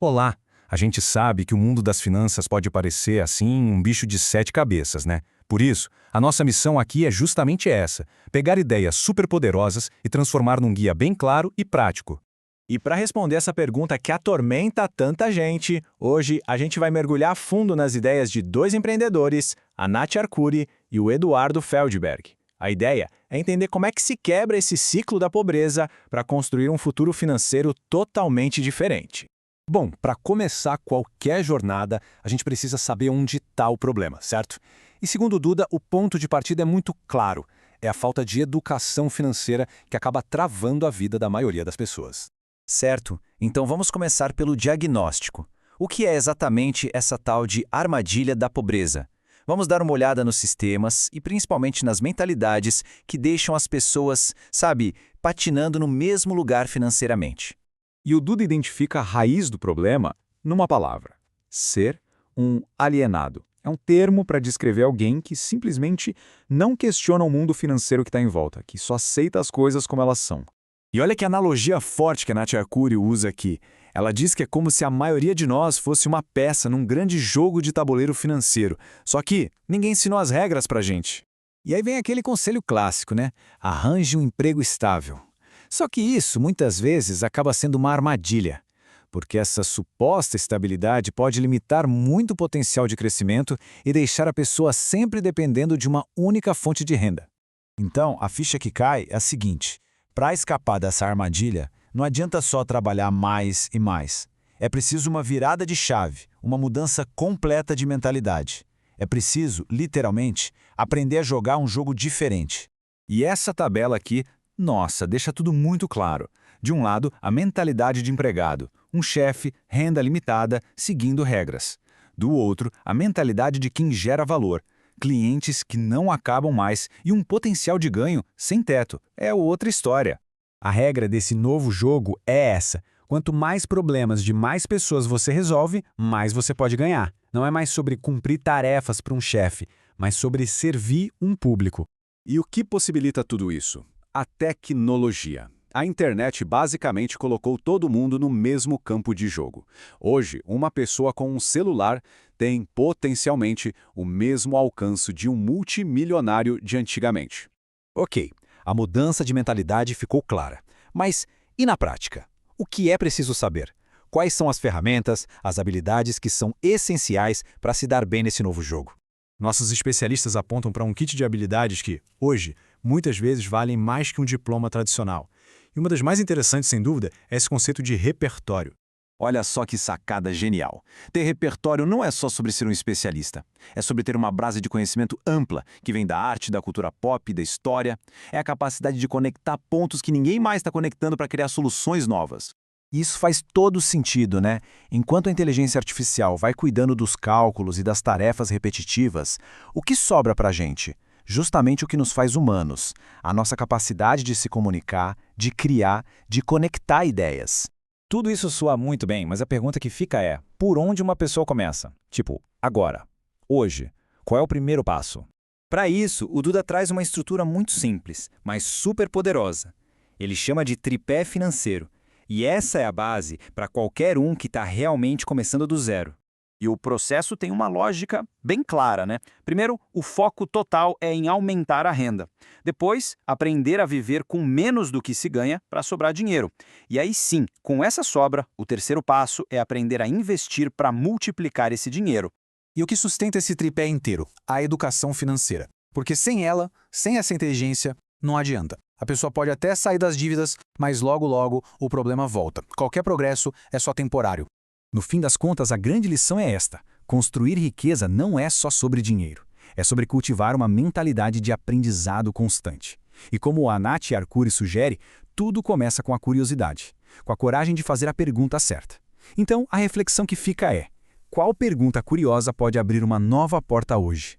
Olá! A gente sabe que o mundo das finanças pode parecer, assim, um bicho de sete cabeças, né? Por isso, a nossa missão aqui é justamente essa: pegar ideias superpoderosas e transformar num guia bem claro e prático. E para responder essa pergunta que atormenta tanta gente, hoje a gente vai mergulhar fundo nas ideias de dois empreendedores, a Nath Arcuri e o Eduardo Feldberg. A ideia é entender como é que se quebra esse ciclo da pobreza para construir um futuro financeiro totalmente diferente. Bom, para começar qualquer jornada, a gente precisa saber onde está o problema, certo? E segundo o Duda, o ponto de partida é muito claro. É a falta de educação financeira que acaba travando a vida da maioria das pessoas. Certo, então vamos começar pelo diagnóstico. O que é exatamente essa tal de armadilha da pobreza? Vamos dar uma olhada nos sistemas e principalmente nas mentalidades que deixam as pessoas, patinando no mesmo lugar financeiramente. E o Duda identifica a raiz do problema numa palavra: ser um alienado. É um termo para descrever alguém que simplesmente não questiona o mundo financeiro que está em volta, que só aceita as coisas como elas são. E olha que analogia forte que a Nath Arcuri usa aqui. Ela diz que é como se a maioria de nós fosse uma peça num grande jogo de tabuleiro financeiro, só que ninguém ensinou as regras pra gente. E aí vem aquele conselho clássico, né? Arranje um emprego estável. Só que isso, muitas vezes, acaba sendo uma armadilha, porque essa suposta estabilidade pode limitar muito o potencial de crescimento e deixar a pessoa sempre dependendo de uma única fonte de renda. Então, a ficha que cai é a seguinte: para escapar dessa armadilha, não adianta só trabalhar mais e mais. É preciso uma virada de chave, uma mudança completa de mentalidade. É preciso, literalmente, aprender a jogar um jogo diferente. E essa tabela aqui, nossa, deixa tudo muito claro. De um lado, a mentalidade de empregado, um chefe, renda limitada, seguindo regras. Do outro, a mentalidade de quem gera valor, clientes que não acabam mais e um potencial de ganho sem teto. É outra história. A regra desse novo jogo é essa: quanto mais problemas de mais pessoas você resolve, mais você pode ganhar. Não é mais sobre cumprir tarefas para um chefe, mas sobre servir um público. E o que possibilita tudo isso? A tecnologia. A internet basicamente colocou todo mundo no mesmo campo de jogo. Hoje, uma pessoa com um celular tem, potencialmente, o mesmo alcance de um multimilionário de antigamente. Ok, a mudança de mentalidade ficou clara. Mas e na prática? O que é preciso saber? Quais são as ferramentas, as habilidades que são essenciais para se dar bem nesse novo jogo? Nossos especialistas apontam para um kit de habilidades que, hoje, muitas vezes valem mais que um diploma tradicional. E uma das mais interessantes, sem dúvida, é esse conceito de repertório. Olha só que sacada genial. Ter repertório não é só sobre ser um especialista. É sobre ter uma base de conhecimento ampla, que vem da arte, da cultura pop, da história. É a capacidade de conectar pontos que ninguém mais está conectando para criar soluções novas. Isso faz todo sentido, né? Enquanto a inteligência artificial vai cuidando dos cálculos e das tarefas repetitivas, o que sobra para a gente? Justamente o que nos faz humanos, a nossa capacidade de se comunicar, de criar, de conectar ideias. Tudo isso soa muito bem, mas a pergunta que fica é: por onde uma pessoa começa? Tipo, agora, hoje, qual é o primeiro passo? Para isso, o Duda traz uma estrutura muito simples, mas super poderosa. Ele chama de tripé financeiro. E essa é a base para qualquer um que está realmente começando do zero. E o processo tem uma lógica bem clara, né? Primeiro, o foco total é em aumentar a renda. Depois, aprender a viver com menos do que se ganha para sobrar dinheiro. E aí sim, com essa sobra, o terceiro passo é aprender a investir para multiplicar esse dinheiro. E o que sustenta esse tripé inteiro? A educação financeira. Porque sem ela, sem essa inteligência, não adianta. A pessoa pode até sair das dívidas, mas logo o problema volta. Qualquer progresso é só temporário. No fim das contas, a grande lição é esta: construir riqueza não é só sobre dinheiro. É sobre cultivar uma mentalidade de aprendizado constante. E como a Nath Arcuri sugere, tudo começa com a curiosidade, com a coragem de fazer a pergunta certa. Então, a reflexão que fica é: qual pergunta curiosa pode abrir uma nova porta hoje?